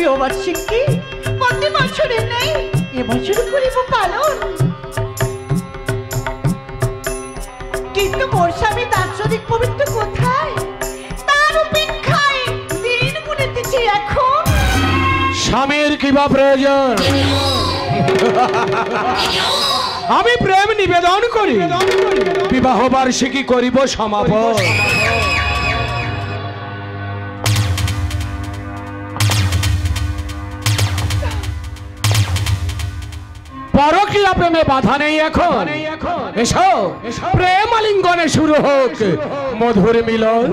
বিবাহবার্ষিকী প্রতি বছরে নেই, এবছর করিব পালন। কিন্তু মোর স্বামী দার্শনিক পবিত্র কোথায়? তার অপেক্ষায় দিন গুনেতেছি এখন। স্বামীর কিবা প্রয়োজন? আমি প্রেম নিবেদন করি, বিবাহ বার্ষিকী করিব সমাপন। পরকীয়া প্রেমে বাধা নেই এখন। এসো প্রেম আলিঙ্গনে শুরু হোক মধুর মিলন।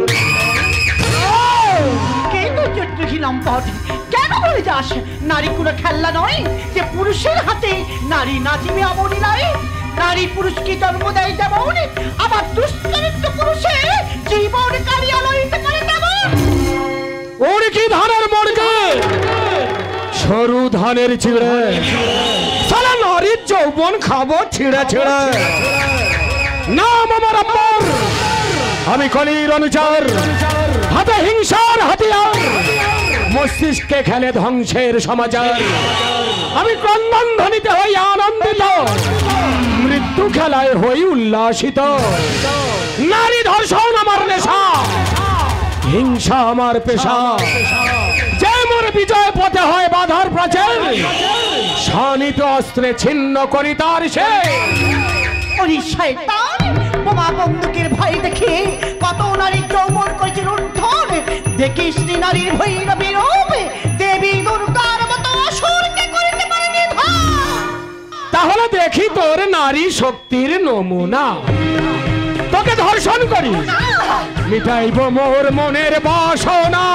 কেন বলে যাস নারী কোনো খেলনা নয় যে পুরুষের হাতে নারী নাচিবে অবলীলায়? নারী পুরুষকে জন্ম দেয় যেমন, আবার দুষ্কৃত পুরুষের জীবন কালিয়া লইতে পারে তেমন। ওর কি ধানের মর্গে সরু ধানের চিড়ে, সারা নারীর যৌবন খাবো ছিঁড়ে ছিঁড়ে। নাম আমার আব্বার, আমি কলির অনুচর, হাতে হিংসার হাতিয়ার, মস্তিষ্কে খেলে ধ্বংসের সমাচার। আমি ক্রন্দন ধ্বনিতে হই আনন্দিত, মৃত্যু খেলায় হই উল্লাসিত। নারী ধর্ষণ আমার নেশা, হিংসা আমার পেশা। যে মোর বিজয় পথে হয় বাধার প্রাচীর, শানিত অস্ত্রে ছিন্ন করি তার সে। বোমা বন্দুকের ভয় দেখে কত নারীর যৌবন করেছে লুণ্ঠন। দেখিস নারীর ভৈরবী রূপ, দেবী দুর্গার মতো অসুরকে করিতে পারে নিধন। তাহলে দেখি তোর নারী শক্তির নমুনা। তোকে ধর্ষণ করি, মিটাইব মোর মনের বাসনা।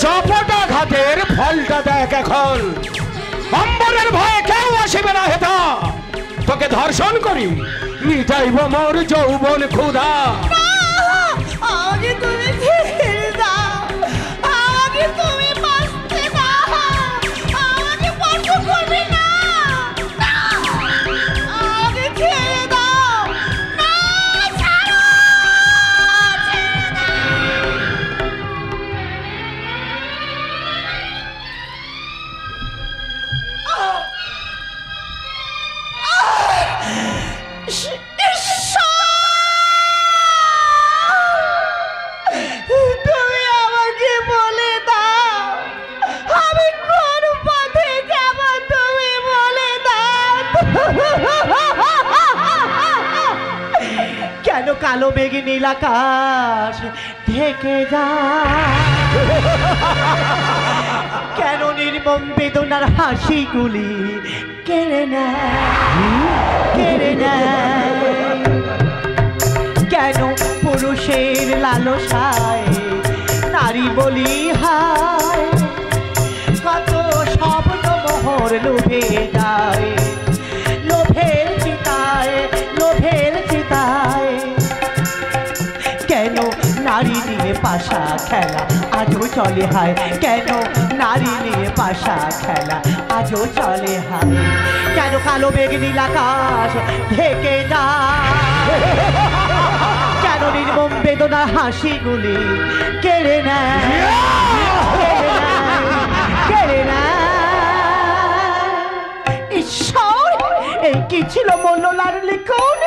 চপটা ঘাতের ফলটা দেখ এখন, অম্বরের ভয়ে কেউ আসিবে না হেতা। তোকে ধর্ষণ করি, মিটাইব মোর যৌবন ক্ষুধা। কেন কালো মেঘে নীল আকাশ ঢেকে যায়? কেন নির্মম বেদনার হাসিগুলি কেড়ে নেয়? কেন পুরুষের লালসায় নারী বলি হায়? কত স্বপ্ন মোহর লোভে যায়, লোভের চিতায়, লোভের চিতায়। কেন নারী নিয়ে পাশা খেলা আজও চলে হায়? কেন নারী নিয়ে পাশা খেলা আজও চলে হায়? কেন কালো মেঘ নীল আকাশ ঢেকে যায়? কেন নির্মম বেদনার হাসিগুলি কেড়ে নেয়, কেড়ে নেয়? ঈশ্বর, এই কি ছিল মল্লার লিখন?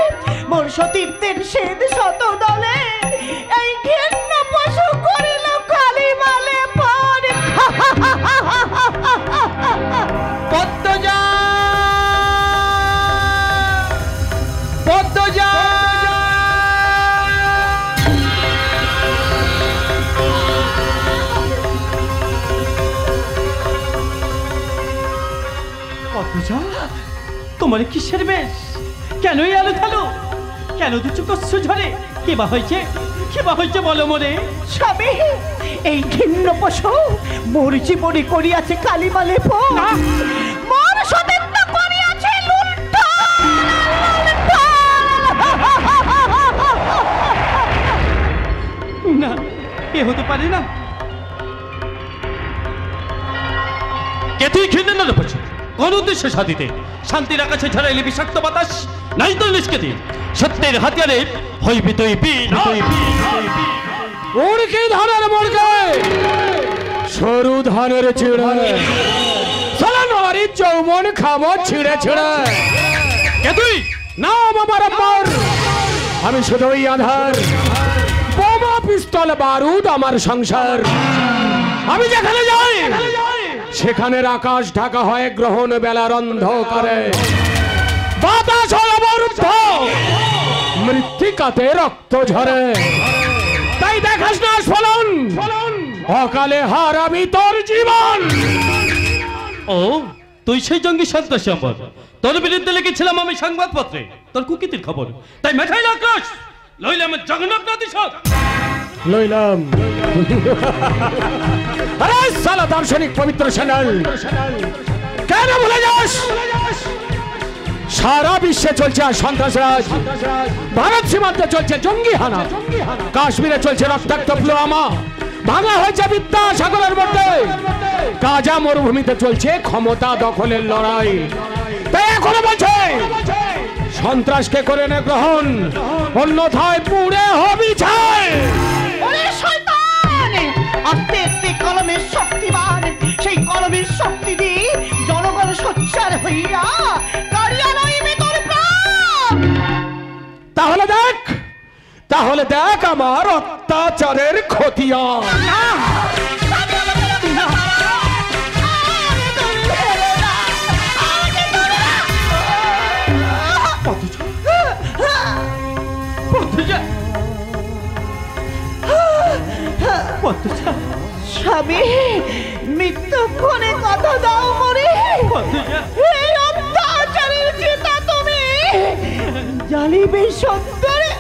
মোর সতীর্থের সেদ শত দলে এই ঘৃণ্য পশু করিল কালি মালে পর। পদ্মজা, পদ্মজা, পদ্মজা, তোমার কিসের বেশ? কেন আলো ঢালো? কেন দুচু কষ্ট ঝরে? কি বা হয়েছে, কি বা হয়েছে বলো মনে? স্বামী, এই ঘৃণ্য পশু মোর জীবনে করিয়াছে কালিমালে মোর সতীর্থ করিয়াছে না, এ হতে পারে না। কে তুই ঘৃণ্য পশু? কোন উদ্দেশ্যে সাধিতে? শান্তির আকাশে ছড়াইলে বিষাক্ত বাতাস, নাই তো নিষ্কৃতি। সত্যের হাতিয়ারে হইবি তুই উড়কি ধানের মুড়কে সরু ধানের চিড়ে সালা নারী যৌবন খাবো ছিঁড়ে ছিঁড়ে। কে তুই? নাম আমার আব্বার, আমি শুধুই আধার, বোমা পিস্তল বারুদ আমার সংসার। আমি যেখানে যাই সেখানের আকাশ ঢাকা হয় গ্রহণ বেলার অন্ধকারে, বাতাস হয় অবরুদ্ধ, মৃত্তিকাতে রক্ত ঝরে। তাই দেখাস না ফলন, অকালে হারাবি তোর জীবন। ও তুই সেই জঙ্গি সন্ত্রাসী আমার, তোর বিরুদ্ধে লিখেছিলাম আমি সংবাদপত্রে তোর কুকীর্তির খবর। তাই মেঠাই আক্রোশ লইলাম জগন্নাথ প্রতিশোধ লইলাম। আরে সালা দার্শনিক পবিত্র চ্যানেল, কেন ভুলে যাস? সারা বিশ্বে চলছে সন্ত্রাসরাজ, ভারত সীমান্তে চলছে জঙ্গি হানা, কাশ্মীরে চলছে রক্তাক্ত পুলওয়ামা, ভাঙা হয়েছে বিদ্যাসাগরের মধ্যে, গাজা মরুভূমিতে চলছে ক্ষমতা দখলের লড়াই। তাই এখনো বলছে সন্ত্রাসকে করে নে গ্রহণ, অন্যথায় পুড়ে হবি ছাই। ওরে শয়তান, আস্তে আস্তে কলমের শক্তিবান, সেই কলমের শক্তি দিয়ে জনগণ সোচ্চার হইয়া কারিয়া লইবে তোর প্রাণ। তাহলে দেখ আমার অত্যাচারের খতিয়ান। স্বামী, মৃত্যুক্ষণে কথা দাও মরে, এই অত্যাচারের চেতা তুমি জ্বালিবে সত্তরে।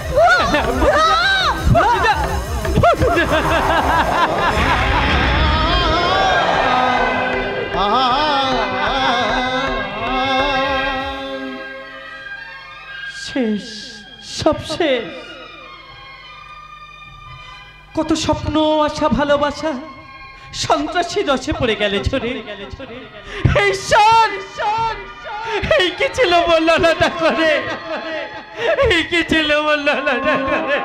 শেষ, সব শেষ। কত স্বপ্ন, আশা, ভালোবাসা সন্ত্রাসী রসে পড়ে গেলে ঝরে। এই শোন, এই কি ছিল বললাটা করে, এই কি ছিল বললাটা করে।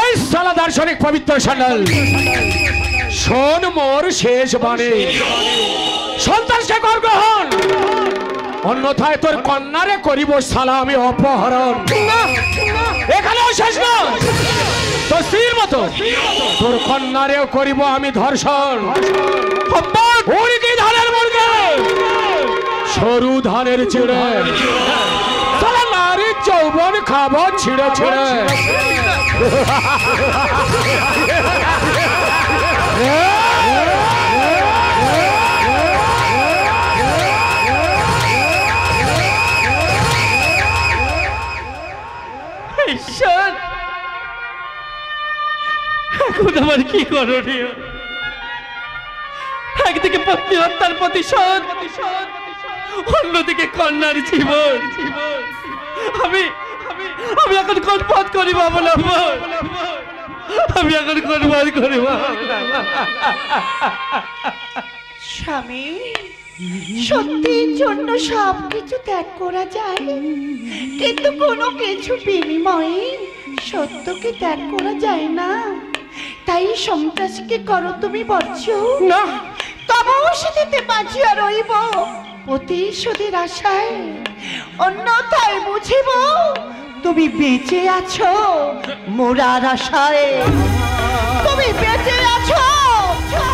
এই সালা দার্শনিক পবিত্র চ্যানেল, শোন মোর শেষ বাণী, সন্ত্রাসকে কর গ্রহণ, অন্যথায় তোর কন্যারে করিব সালা আমি অপহরণ। এখানেও শেষ না, তোর স্ত্রীর মতো তোর কন্যারেও করিব আমি ধর্ষণ। উড়কি ধানের মুড়কে সরু ধানের চিড়ে সালা নারীর যৌবন খাবো ছিঁড়ে ছিঁড়ে। ঈশ্বর, এখন আমার কি করণীয়? একদিকে পত্নী হত্যার প্রতিশোধ, অন্যদিকে কন্যার জীবন। আমি এখন কোন পথ করিব অবলম্বন? আমি এখন কোন পথ করিব? স্বামী, সত্যির জন্য সবকিছু ত্যাগ করা যায়, কিন্তু কোনো কিছু বিনিময়ে সত্যকে ত্যাগ করা যায় না। তাই সন্ত্রাসীকে করো তুমি বর্জন না, তবুও সেদিতে বাঁচিয়া রইব প্রতিশোধের আশায়, অন্যথায় বুঝিব তুমি বেঁচে আছো মোরার আশায়, তুমি বেঁচে আছো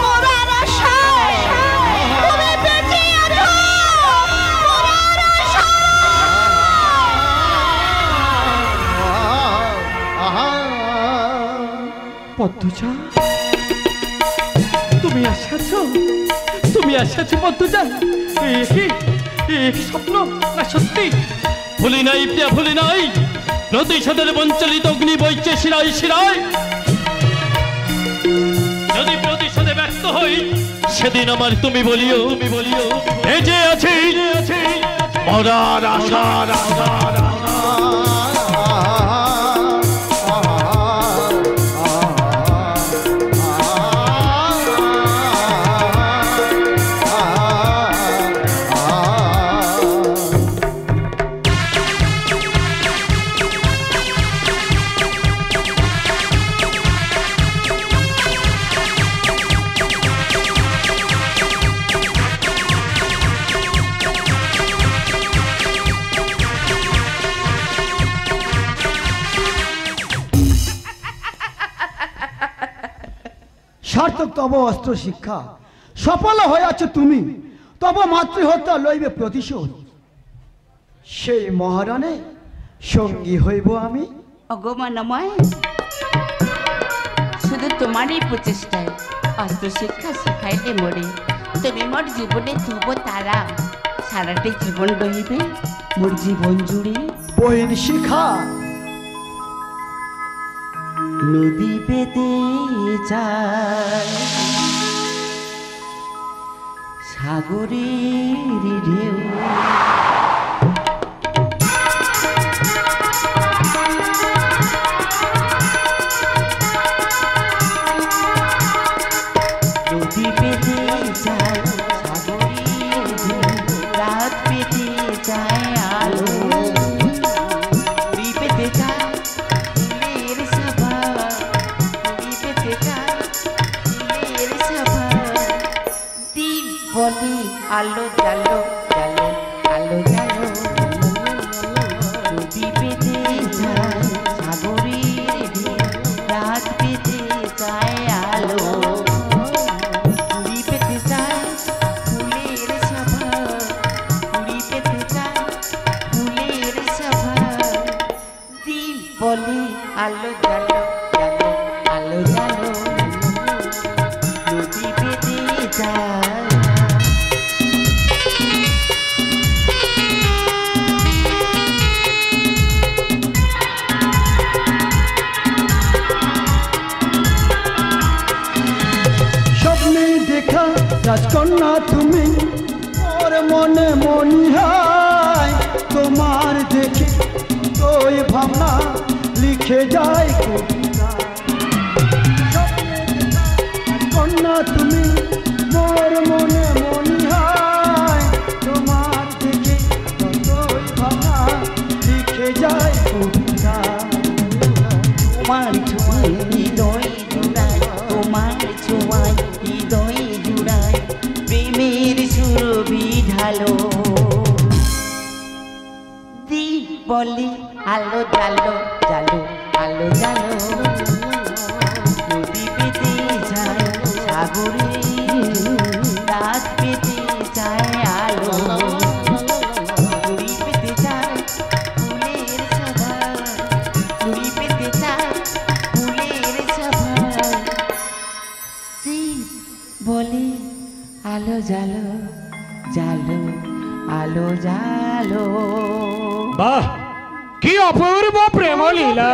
মরার আশায়, তুমি বেঁচে আছো মরার আশায়। পদ্মজা, তুমি আসাছো পদ্মজা। স্বপ্ন না সত্যি? ভুলি নাই প্রিয়া, ভুলি নাই, প্রতিশোধের বঞ্চলিত অগ্নি বইছে শিরায় শিরায়। যদি প্রতিশোধে ব্যর্থ হই সেদিন আমার তুমি বলিও বেঁচে আছি মরার আশার। সার্থক তব অস্ত্র শিক্ষা, সফল হইয়াছ তুমি, তব মাতৃহত্যা লইবে প্রতিশোধ। সেই মহারণে সঙ্গী হইব আমি। অগমানময়, শুধু তোমারই প্রচেষ্টায় অস্ত্র শিক্ষা শিখাইলে মরে তুমি মোর জীবনে ধ্রুব তারা, সারাটি জীবন রহিবে মোর জীবন জুড়ে। বহিন শিখা নদী পেতে যায় সাগরের ঢেউ, নদী পেতে যায় সাগরের ঢেউ, রাত পেতে যায় আলো, নদী পেতে যায় ফুলের সভা, নদী পেতে যায় ফুলের সভা, দ্বীপ বলে আলো জালো জালো আলো জালো, নদী পেতে যায় সাগরের ঢেউ, রাত পেতে যায় আলো, কুড়ি পেতে যায় ফুলের সভা, কুড়ি পেতে যায় ফুলের সভা, দ্বীপ বলে আলো জালো জালো আলো জালো, নদী পেতে যায়। স্বপ্নে দেখা রাজকন্যা তুমি, ওর মনে মনি হয় তোমার দেখে তোই ভাবনা লিখে যায় কবিতা। স্বপ্নে দেখা রাজকন্যা তুমি, মোর মনে মনি হয় তোমার দেখে তোই ভাবনা লিখে যায় কবিতা। তোমার ছোঁয়ায় হৃদয় জুড়ায়, তোমার ছোঁয়ায় হৃদয় জুড়ায়, প্রেমের সুরভি ঢালো, দ্বীপ বলে আলো জালো জালো আলো জালো, নদী পেতে যায় সাগরে, রাত পেতে যায় আলো, কুড়ি পেতে যায় ফুলের সভা, কুড়ি পেতে যায় ফুলের সভা, দ্বীপ বলে আলো জালো জালো আলো জালো। বাহ, কি অপূর্ব প্রেম লীলা!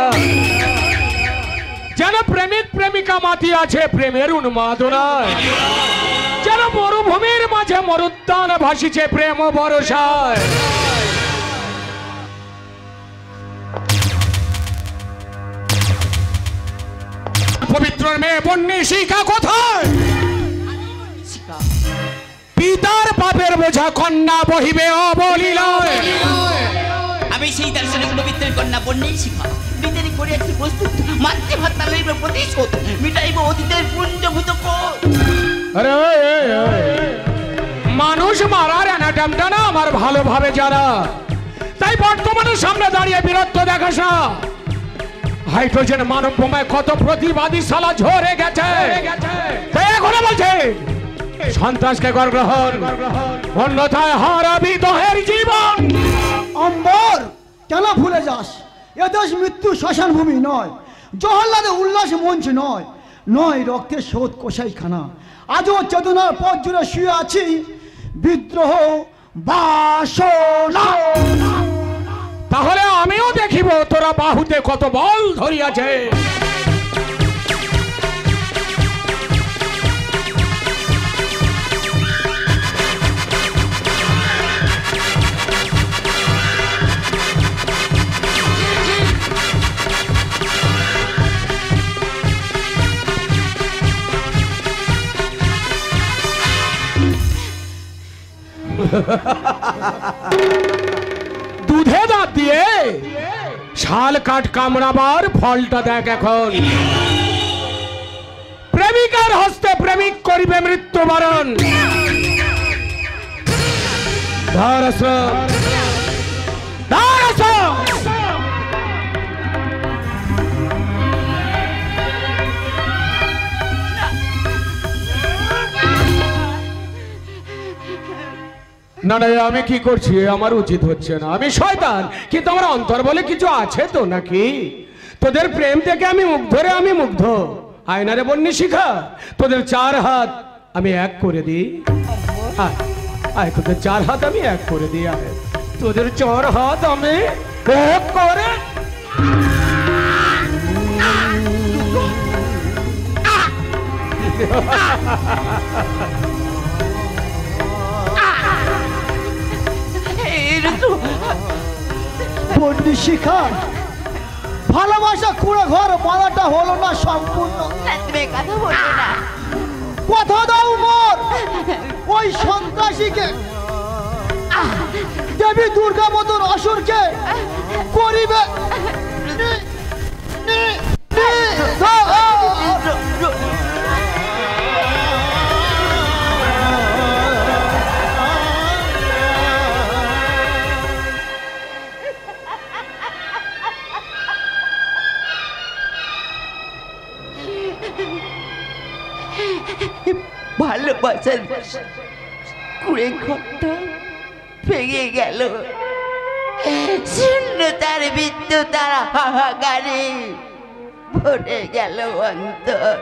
যেন প্রেমিক প্রেমিকা মাতি আছে প্রেমের উন্মাদনায়, যেন মরুভূমির মাঝে মরুদ্যান ভাসিছে প্রেম বরসায়। পবিত্র মেয়ে বন্যী শিখা কোথায়? পিতার পাপের বোঝা কন্যা বহিবে অবলীলায়। আমি সেই দার্শনিক পবিত্রের কন্যা বন্যেই শিখা, বিদেরি করিয়াছি প্রস্তুত, মাতৃভাতা লইবে প্রতিশোধ, মিটাইব অতীতের পুঞ্জভূত কোষ। আরে মানুষ মারার অ্যানাটমটা না আমার ভালোভাবে জানা, তাই বর্তমানে সামনে দাঁড়িয়ে বীরত্ব দেখাস না। হাইড্রোজেন মানব বোমায় কত প্রতিবাদী সালা ঝরে গেছে, তাই এখনো বলছে সন্ত্রাসকে কর গ্রহণ, অন্যথায় হারাবি দহের জীবন। অম্বর, কেন ভুলে যাস এদেশ মৃত্যু শ্মশান ভূমি নয়, জহরলাদের উল্লাস মঞ্চ নয়, নয় রক্তের শোধ কষাইখানা। আজও চেতনার পথ জুড়ে শুয়ে আছি বিদ্রোহ বাসনা। তাহলে আমিও দেখিব তোরা বাহুতে কত বল ধরিয়াছে। দুধে দাঁত দিয়ে শাল কাঠ কামড়াবার ফলটা দেখ এখন। প্রেমিকার হস্তে প্রেমিক করিবে মৃত্যুবরণ। না না, আমি কি করছি আমার উচিত হচ্ছে না। আমি শয়তান, কিন্তু আমার অন্তর বলে কিছু আছে তো নাকি? তোদের প্রেম থেকে আমি মুগ্ধ রে, আমি মুগ্ধ। আয়নারে বন্যি শিখা, তোদের 4 হাত আমি এক করে দিই। আয় তোদের 4 হাত আমি এক করে দিই। আয় তোদের 4 হাত আমি এক করে বন্যি শিখা, ভালোবাসা কুড়ে ঘর বাঁধাটা হলো না সম্পূর্ণ। তুমি কথা বলবে না। কথা দাও মোর ওই সন্ত্রাসীকে, দেবী দুর্গা মতন অসুরকে করিবে ভালোবাসার কুড়ে ঘরটা ভেঙে গেল, শূন্যতার বিদ্যুৎ তার হাহাকারে ভরে গেল অন্তর।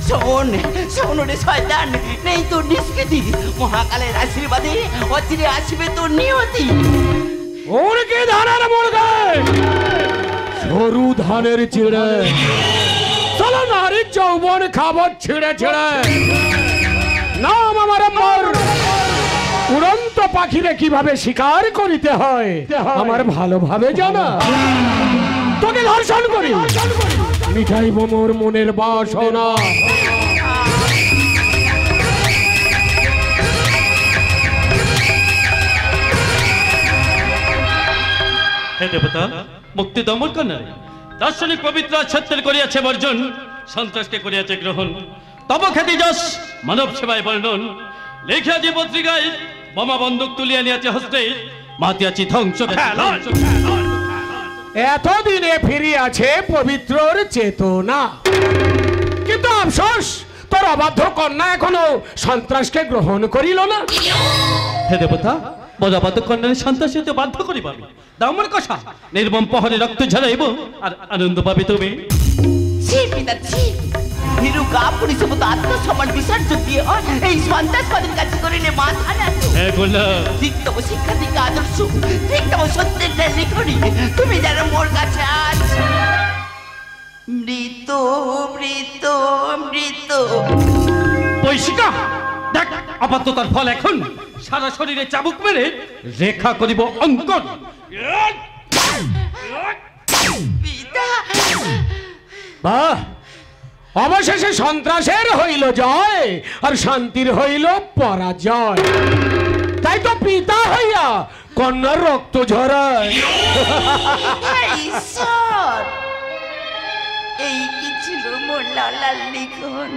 শোন শোন রে শয়তান, নেই তোর নিষ্কৃতি, মহাকালের আশীর্বাদে অচিরে আসবে তোর নিয়তি। ওরকে ধানের মুরগে সরু ধানের চিড়ে, চলো নারীর যৌবন খাবার ছিঁড়ে ছিঁড়ে। নাম আমার মোর, উড়ন্ত পাখিরে কিভাবে শিকার করিতে হয় আমার ভালোভাবে জানা। তোকে ধর্ষণ করি, মিঠাইব মোর মনের বাসনা। হে দেবতা, মুক্তি দমন কন্যা, দার্শনিক পবিত্র সত্যের করিয়াছে বর্জন, সন্ত্রাসকে করিয়াছে গ্রহণ। তব খ্যাতি যশ মানব সেবায় বর্ণন, লেখিয়া যে পত্রিকায় বোমা বন্দুক তুলিয়া নিয়াছে হস্তে, মাতিয়াছি ধ্বংস খেলা। এতদিনে ফিরিয়াছে পবিত্রর চেতনা, কিন্তু আফসোস তোর অবাধ্য কন্যা এখনো সন্ত্রাসকে গ্রহণ করিল না। হে দেবতা, বদাবাদ কন্যার সন্ত্রাস হতে বাধ্য করিবা। দামর কষা নির্মম পহরে রক্ত ঝরাইব, আর আনন্দ পাবে তুমি। ছি পিতাজি, ভীরু গা পুলিশ মতো আত্মসম্মান বিসর্জন দিয়ে এই সন্ত্রাসবাদের কাছে করিলে মাথা নাচো। হ্যাঁ কন্যা, ঠিকতম শিক্ষা থেকে আদর্শ, ঠিকতম সত্যের ন্যায় লিখনি তুমি যেন মোর কাছে আছ। মৃত মৃত মৃত পৈশিকা দেখ আপাততার ফল এখন। সারা শরীরে চাবুক মেরে রেখা করিব অঙ্কন। পিতা, বাহ, অবশেষে সন্ত্রাসের হইল জয় আর শান্তির হইল পরাজয়। তাই তো পিতা হইয়া কন্যার রক্ত ঝরায়। হে ঈশ্বর, এই কি ছিল মোর লালার লিখন?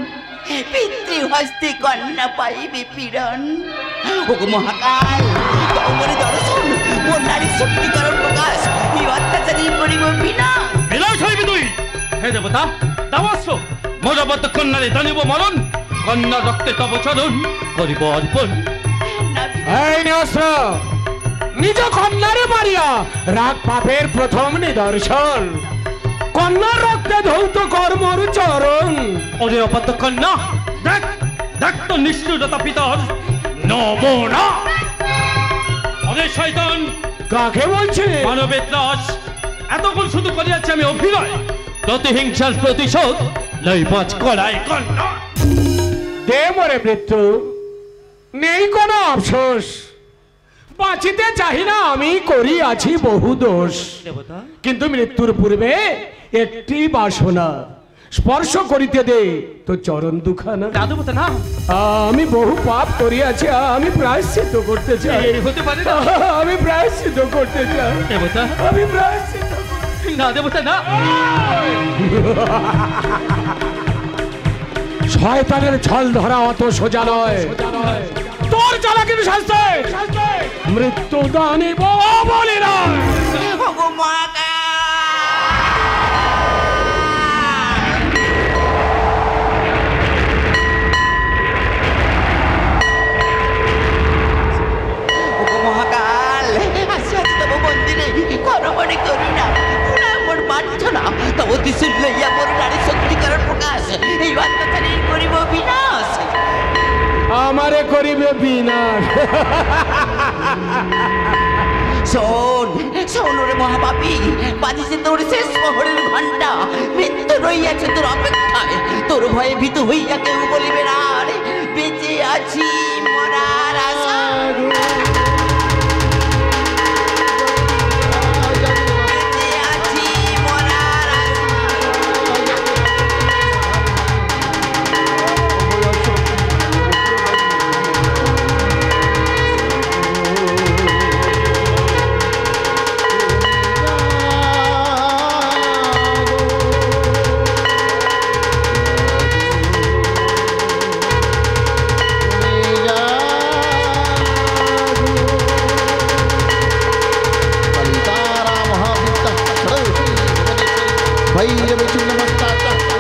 পিতৃ হস্তে কন্যা পাইবে পীড়ন। ওগো মহাকাল, তোমারে দর্শন, মোর নারীর শক্তিকরণ প্রকাশ, এই অত্যাচারী করিব বিনাশ। বিনাশ হইবি তুই। হে দেবতা, দাবাস্ত্র মোরাবত কন্যারে জানিব মরণ, কন্যার রক্তে তব চরণ করিব অর্পণ। এই নে অস্ত্র, নিজ কন্যারে মারিয়া রাগ পাপের প্রথম নিদর্শন। কন্যার রক্তে ধৌত কর্মর চরণ। ওরে অপাত কন্যা, দেখ দেখ তো নিষ্ঠুরতা পিতার নমনা। ওরে শয়তান, কাকে বলছে? মানবের ত্রাস, এতক্ষণ শুধু করিয়াছে আমি অভিনয়, প্রতিহিংসার প্রতিশোধ লই পাঁচ করাই কন্যা। দে মরে মৃত্যু, নেই কোনো আফসোস। বাঁচিতে চাহি না আমি, করিয়াছি বহু দোষ। দেবতা, কিন্তু মৃত্যুর পূর্বে একটি বাসনা, স্পর্শ করিতে দে তো চরণ দুখানা। না দেবতা না, আমি বহু পাপ করিয়াছি, আমি প্রায়শ্চিত্ত করতে চাই। এই হতে পারে না। আমি প্রায়শ্চিত্ত করতে চাই। দেবতা, আমি প্রায়শ্চিত্ত না দেবতা না। শয়তানের ছল ধরা অত সোজা নয়, তোর চালাকির শাস্তি মৃত্যু দানিব বলি নয়। ওগো মহাকাল, পরে করিবে বিনাশ। শোন শোন রে মহাপাপী, বাজিছে তোর শেষ প্রহরের ঘন্টা। মৃত্যু রইয়াছে তোর অপেক্ষায়, তোর ভয়ে ভীত হইয়া কেউ বলিবে না রে বেঁচে আছি মরার আশা। বেঁচে আছি মরার আশা। भैरव नमस्कार